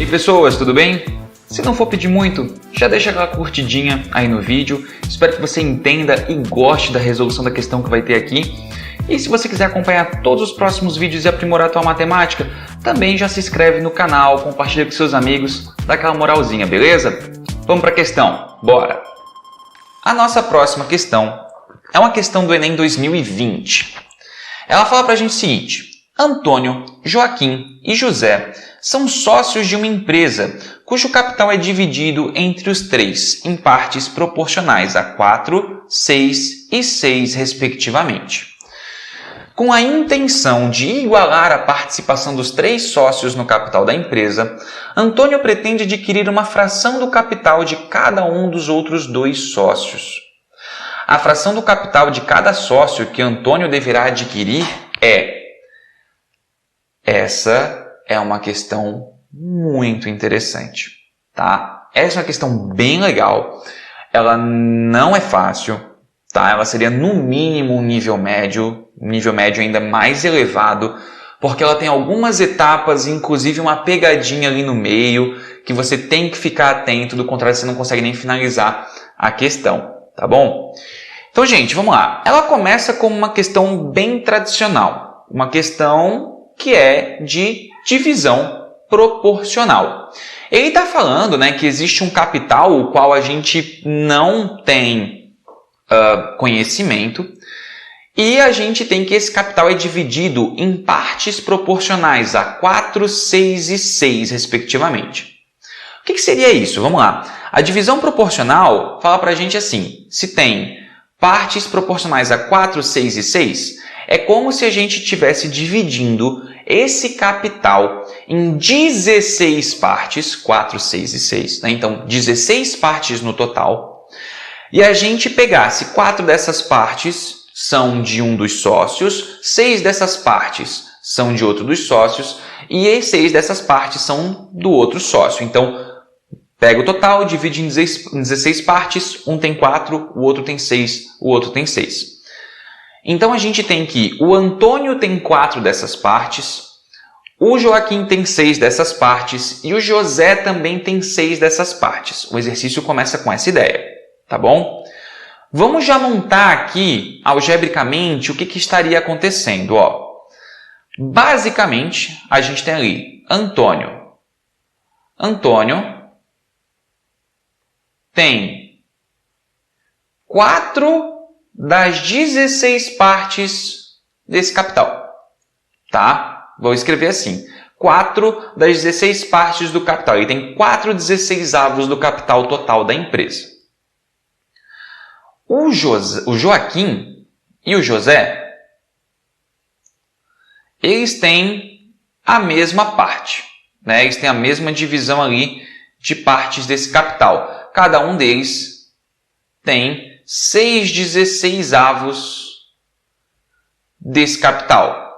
E aí pessoas, tudo bem? Se não for pedir muito, já deixa aquela curtidinha aí no vídeo. Espero que você entenda e goste da resolução da questão que vai ter aqui. E se você quiser acompanhar todos os próximos vídeos e aprimorar a tua matemática, também já se inscreve no canal, compartilha com seus amigos, dá aquela moralzinha, beleza? Vamos para a questão, bora! A nossa próxima questão é uma questão do Enem 2020. Ela fala pra gente o seguinte: Antônio, Joaquim e José são sócios de uma empresa cujo capital é dividido entre os três em partes proporcionais a 4, 6 e 6, respectivamente. Com a intenção de igualar a participação dos três sócios no capital da empresa, Antônio pretende adquirir uma fração do capital de cada um dos outros dois sócios. A fração do capital de cada sócio que Antônio deverá adquirir é... Essa é uma questão muito interessante, tá? Essa é uma questão bem legal. Ela não é fácil, tá? Ela seria no mínimo um nível médio ainda mais elevado, porque ela tem algumas etapas, inclusive uma pegadinha ali no meio, que você tem que ficar atento, do contrário você não consegue nem finalizar a questão, tá bom? Então, gente, vamos lá. Ela começa como uma questão bem tradicional, uma questão que é de divisão proporcional. Ele está falando, né, que existe um capital o qual a gente não tem conhecimento e a gente tem que esse capital é dividido em partes proporcionais a 4, 6 e 6, respectivamente. O que seria isso? Vamos lá. A divisão proporcional fala para a gente assim: se tem partes proporcionais a 4, 6 e 6, é como se a gente estivesse dividindo esse capital em 16 partes, 4, 6 e 6, né? Então 16 partes no total, e a gente pegasse 4 dessas partes são de um dos sócios, 6 dessas partes são de outro dos sócios, e 6 dessas partes são do outro sócio. Então, pega o total, divide em 16 partes, um tem 4, o outro tem 6, o outro tem 6. Então, a gente tem que o Antônio tem 4 dessas partes, o Joaquim tem 6 dessas partes e o José também tem 6 dessas partes. O exercício começa com essa ideia, tá bom? Vamos já montar aqui, algebricamente, o que estaria acontecendo. Ó, basicamente, a gente tem ali Antônio. Antônio tem 4 das 16 partes desse capital, tá? Vou escrever assim: 4 das 16 partes do capital. Ele tem 4/16avos do capital total da empresa. O Joaquim e o José, eles têm a mesma parte, né? Eles têm a mesma divisão ali de partes desse capital. Cada um deles tem 6/16avos desse capital.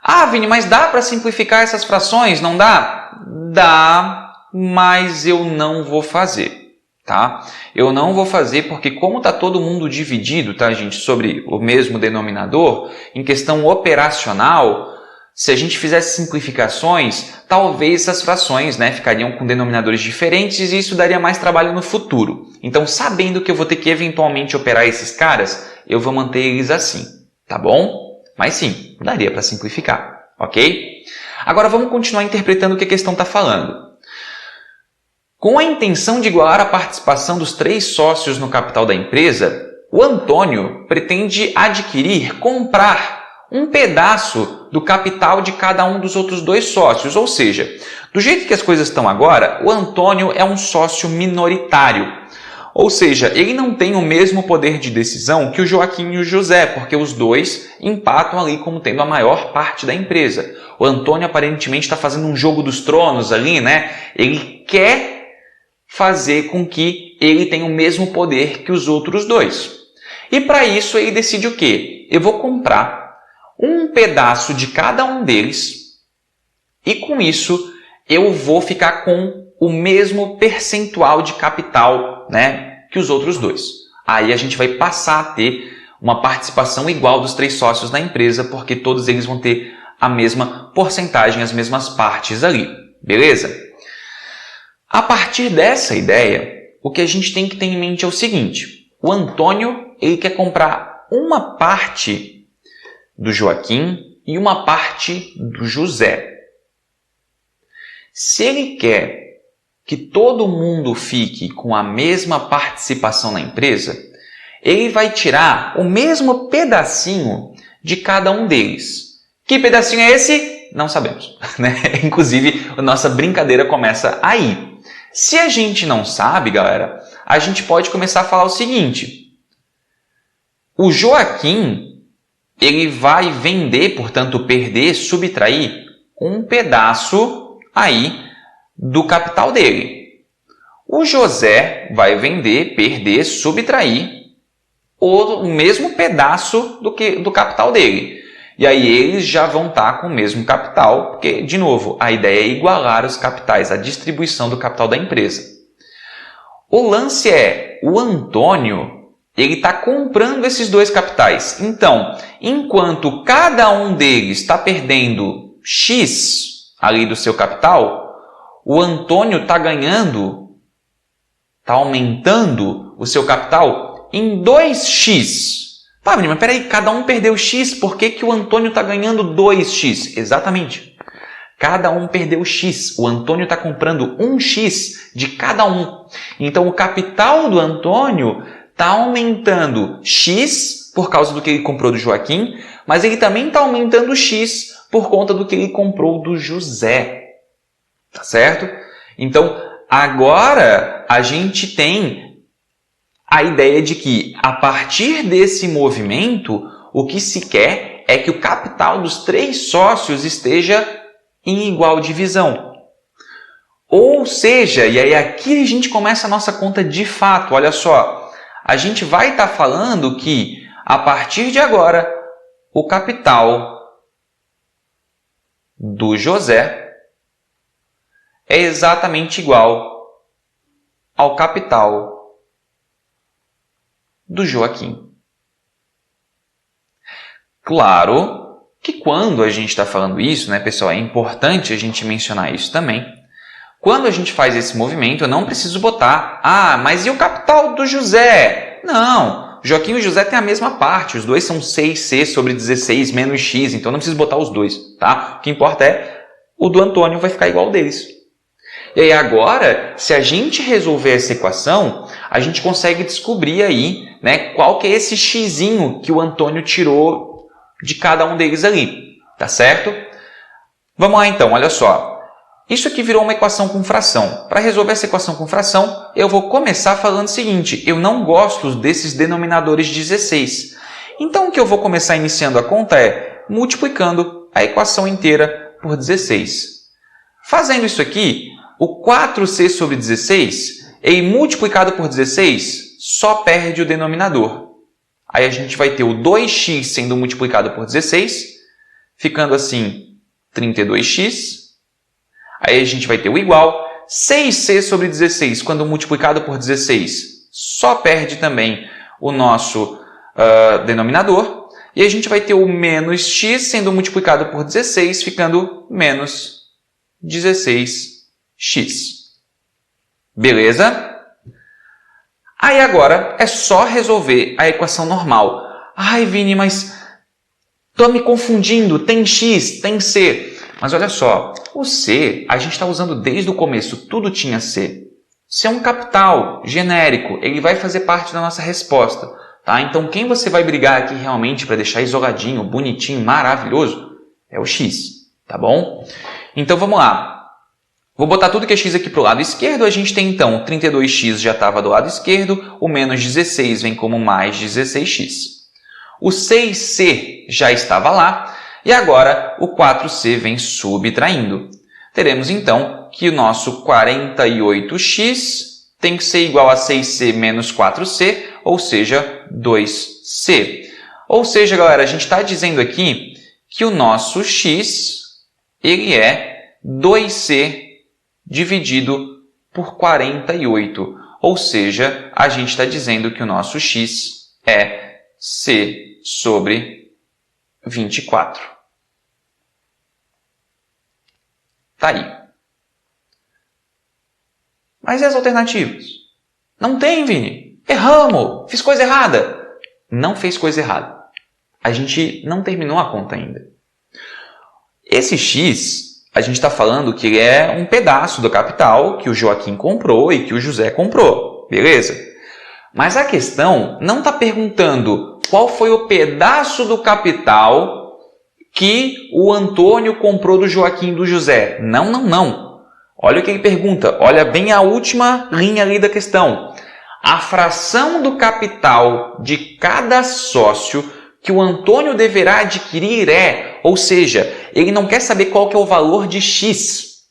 Ah, Vini, mas dá para simplificar essas frações? Não dá? Dá, mas eu não vou fazer, tá? Eu não vou fazer porque como está todo mundo dividido, tá, gente, sobre o mesmo denominador, em questão operacional, se a gente fizesse simplificações, talvez essas frações, né, ficariam com denominadores diferentes e isso daria mais trabalho no futuro. Então, sabendo que eu vou ter que eventualmente operar esses caras, eu vou manter eles assim, tá bom? Mas sim, daria para simplificar, ok? Agora vamos continuar interpretando o que a questão está falando. Com a intenção de igualar a participação dos três sócios no capital da empresa, o Antônio pretende comprar um pedaço do capital de cada um dos outros dois sócios. Ou seja, do jeito que as coisas estão agora, o Antônio é um sócio minoritário. Ou seja, ele não tem o mesmo poder de decisão que o Joaquim e o José, porque os dois empatam ali como tendo a maior parte da empresa. O Antônio aparentemente está fazendo um jogo dos tronos ali, né? Ele quer fazer com que ele tenha o mesmo poder que os outros dois. E para isso ele decide o quê? Eu vou comprar um pedaço de cada um deles e com isso eu vou ficar com o mesmo percentual de capital, né, que os outros dois. Aí a gente vai passar a ter uma participação igual dos três sócios da empresa, porque todos eles vão ter a mesma porcentagem, as mesmas partes ali. Beleza? A partir dessa ideia, o que a gente tem que ter em mente é o seguinte: o Antônio ele quer comprar uma parte do Joaquim e uma parte do José. Se ele quer que todo mundo fique com a mesma participação na empresa, ele vai tirar o mesmo pedacinho de cada um deles. Que pedacinho é esse? Não sabemos, né? Inclusive, a nossa brincadeira começa aí. Se a gente não sabe, galera, a gente pode começar a falar o seguinte: o Joaquim, ele vai vender, portanto, perder, subtrair um pedaço aí do capital dele. O José vai vender, perder, subtrair o mesmo pedaço do capital dele. E aí eles já vão estar com o mesmo capital, porque, de novo, a ideia é igualar os capitais, a distribuição do capital da empresa. O lance é, o Antônio, ele está comprando esses dois capitais. Então, enquanto cada um deles está perdendo X ali do seu capital, o Antônio está ganhando, está aumentando o seu capital em 2x. Pá, mas peraí, cada um perdeu x, por que o Antônio está ganhando 2x? Exatamente. Cada um perdeu x. O Antônio está comprando 1x de cada um. Então, o capital do Antônio está aumentando x por causa do que ele comprou do Joaquim, mas ele também está aumentando x por conta do que ele comprou do José. Tá certo? Então, agora a gente tem a ideia de que, a partir desse movimento, o que se quer é que o capital dos 3 sócios esteja em igual divisão. Ou seja, e aí aqui a gente começa a nossa conta de fato. Olha só, a gente vai estar falando que, a partir de agora, o capital do José é exatamente igual ao capital do Joaquim. Claro que quando a gente está falando isso, né, pessoal, é importante a gente mencionar isso também. Quando a gente faz esse movimento, eu não preciso botar, mas e o capital do José? Não, Joaquim e o José têm a mesma parte, os dois são 6c sobre 16 menos x, então não preciso botar os dois, tá? O que importa é, o do Antônio vai ficar igual ao deles. E aí agora, se a gente resolver essa equação, a gente consegue descobrir aí, né, qual que é esse xzinho que o Antônio tirou de cada um deles ali, tá certo? Vamos lá então, olha só. Isso aqui virou uma equação com fração. Para resolver essa equação com fração, eu vou começar falando o seguinte: eu não gosto desses denominadores 16. Então o que eu vou começar iniciando a conta é multiplicando a equação inteira por 16. Fazendo isso aqui, o 4c sobre 16, ele multiplicado por 16, só perde o denominador. Aí a gente vai ter o 2x sendo multiplicado por 16, ficando assim 32x. Aí a gente vai ter o igual. 6c sobre 16, quando multiplicado por 16, só perde também o nosso denominador. E a gente vai ter o menos x sendo multiplicado por 16, ficando menos 16x. Beleza? Aí agora é só resolver a equação normal. Ai, Vini, mas estou me confundindo. Tem x, tem c. Mas olha só, o C, a gente está usando desde o começo, tudo tinha C. C é um capital genérico, ele vai fazer parte da nossa resposta. Tá? Então, quem você vai brigar aqui realmente para deixar isoladinho, bonitinho, maravilhoso, é o X. Tá bom? Então, vamos lá. Vou botar tudo que é X aqui para o lado esquerdo. A gente tem, então, 32x já estava do lado esquerdo, o menos 16 vem como mais 16x. O 6C já estava lá. E agora o 4c vem subtraindo. Teremos então que o nosso 48x tem que ser igual a 6c menos 4c, ou seja, 2c. Ou seja, galera, a gente está dizendo aqui que o nosso x ele é 2c dividido por 48. Ou seja, a gente está dizendo que o nosso x é c sobre 24. Tá aí. Mas e as alternativas? Não tem, Vini. Erramos. Fiz coisa errada. Não fez coisa errada. A gente não terminou a conta ainda. Esse x, a gente está falando que ele é um pedaço do capital que o Joaquim comprou e que o José comprou. Beleza? Mas a questão não está perguntando qual foi o pedaço do capital que o Antônio comprou do Joaquim e do José. Não, não, não. Olha o que ele pergunta. Olha bem a última linha ali da questão. A fração do capital de cada sócio que o Antônio deverá adquirir é, ou seja, ele não quer saber qual que é o valor de x.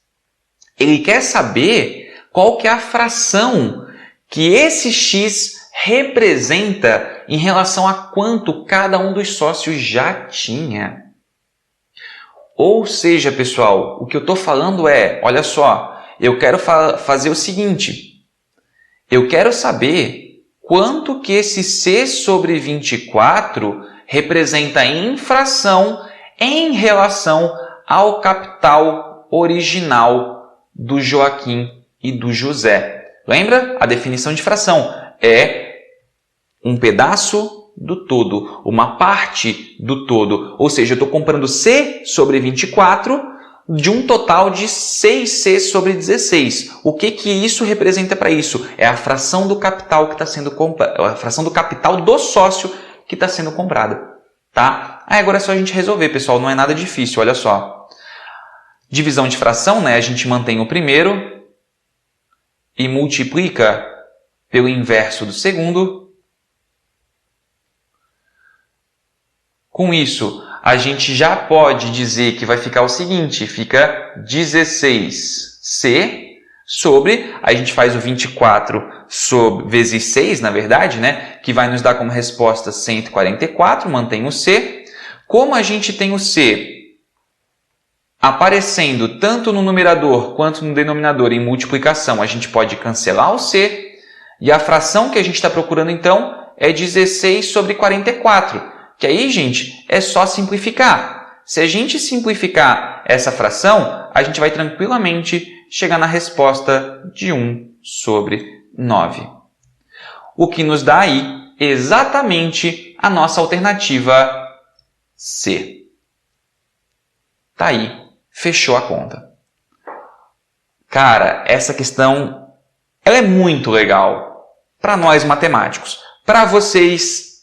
Ele quer saber qual que é a fração que esse x representa em relação a quanto cada um dos sócios já tinha. Ou seja, pessoal, o que eu estou falando é, olha só, eu quero fazer o seguinte, eu quero saber quanto que esse c sobre 24 representa em fração em relação ao capital original do Joaquim e do José. Lembra? A definição de fração é um pedaço do todo, uma parte do todo. Ou seja, eu estou comprando c sobre 24 de um total de 6c sobre 16. O que isso representa para isso? É a fração do capital que está sendo comprado, a fração do capital do sócio que está sendo comprada. Tá? Aí agora é só a gente resolver, pessoal. Não é nada difícil, olha só. Divisão de fração, né? A gente mantém o primeiro e multiplica pelo inverso do segundo. Com isso, a gente já pode dizer que vai ficar o seguinte, fica 16c sobre, a gente faz o 24 vezes 6, na verdade, né? Que vai nos dar como resposta 144, mantém o c. Como a gente tem o c aparecendo tanto no numerador quanto no denominador em multiplicação, a gente pode cancelar o c, e a fração que a gente está procurando, então, é 16 sobre 44. Que aí, gente, é só simplificar. Se a gente simplificar essa fração, a gente vai tranquilamente chegar na resposta de 1 sobre 9. O que nos dá aí exatamente a nossa alternativa C. Tá aí, fechou a conta. Cara, essa questão ela é muito legal para nós matemáticos. Para vocês,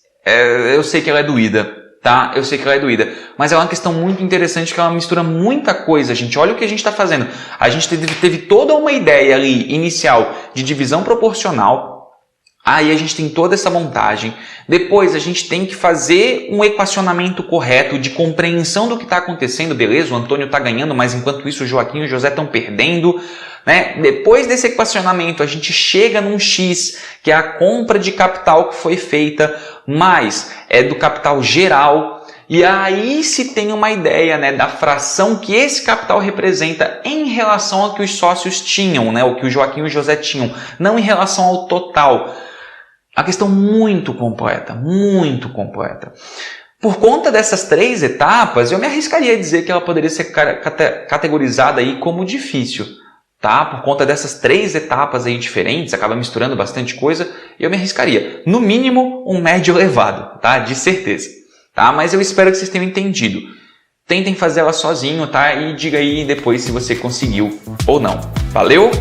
eu sei que ela é doída, tá? Eu sei que ela é doída, mas é uma questão muito interessante que ela mistura muita coisa, gente. Olha o que a gente está fazendo. A gente teve toda uma ideia ali inicial de divisão proporcional. Aí a gente tem toda essa montagem. Depois a gente tem que fazer um equacionamento correto de compreensão do que está acontecendo. Beleza, o Antônio está ganhando, mas enquanto isso o Joaquim e o José estão perdendo. Né? Depois desse equacionamento a gente chega num X, que é a compra de capital que foi feita, mais é do capital geral. E aí se tem uma ideia, né, da fração que esse capital representa em relação ao que os sócios tinham, né, o que o Joaquim e o José tinham, não em relação ao total. A questão muito completa, muito completa. Por conta dessas 3 etapas, eu me arriscaria a dizer que ela poderia ser categorizada aí como difícil. Tá? Por conta dessas 3 etapas aí diferentes, acaba misturando bastante coisa, eu me arriscaria. No mínimo, um médio elevado, tá? De certeza. Tá? Mas eu espero que vocês tenham entendido. Tentem fazer ela sozinho, tá? E diga aí depois se você conseguiu ou não. Valeu?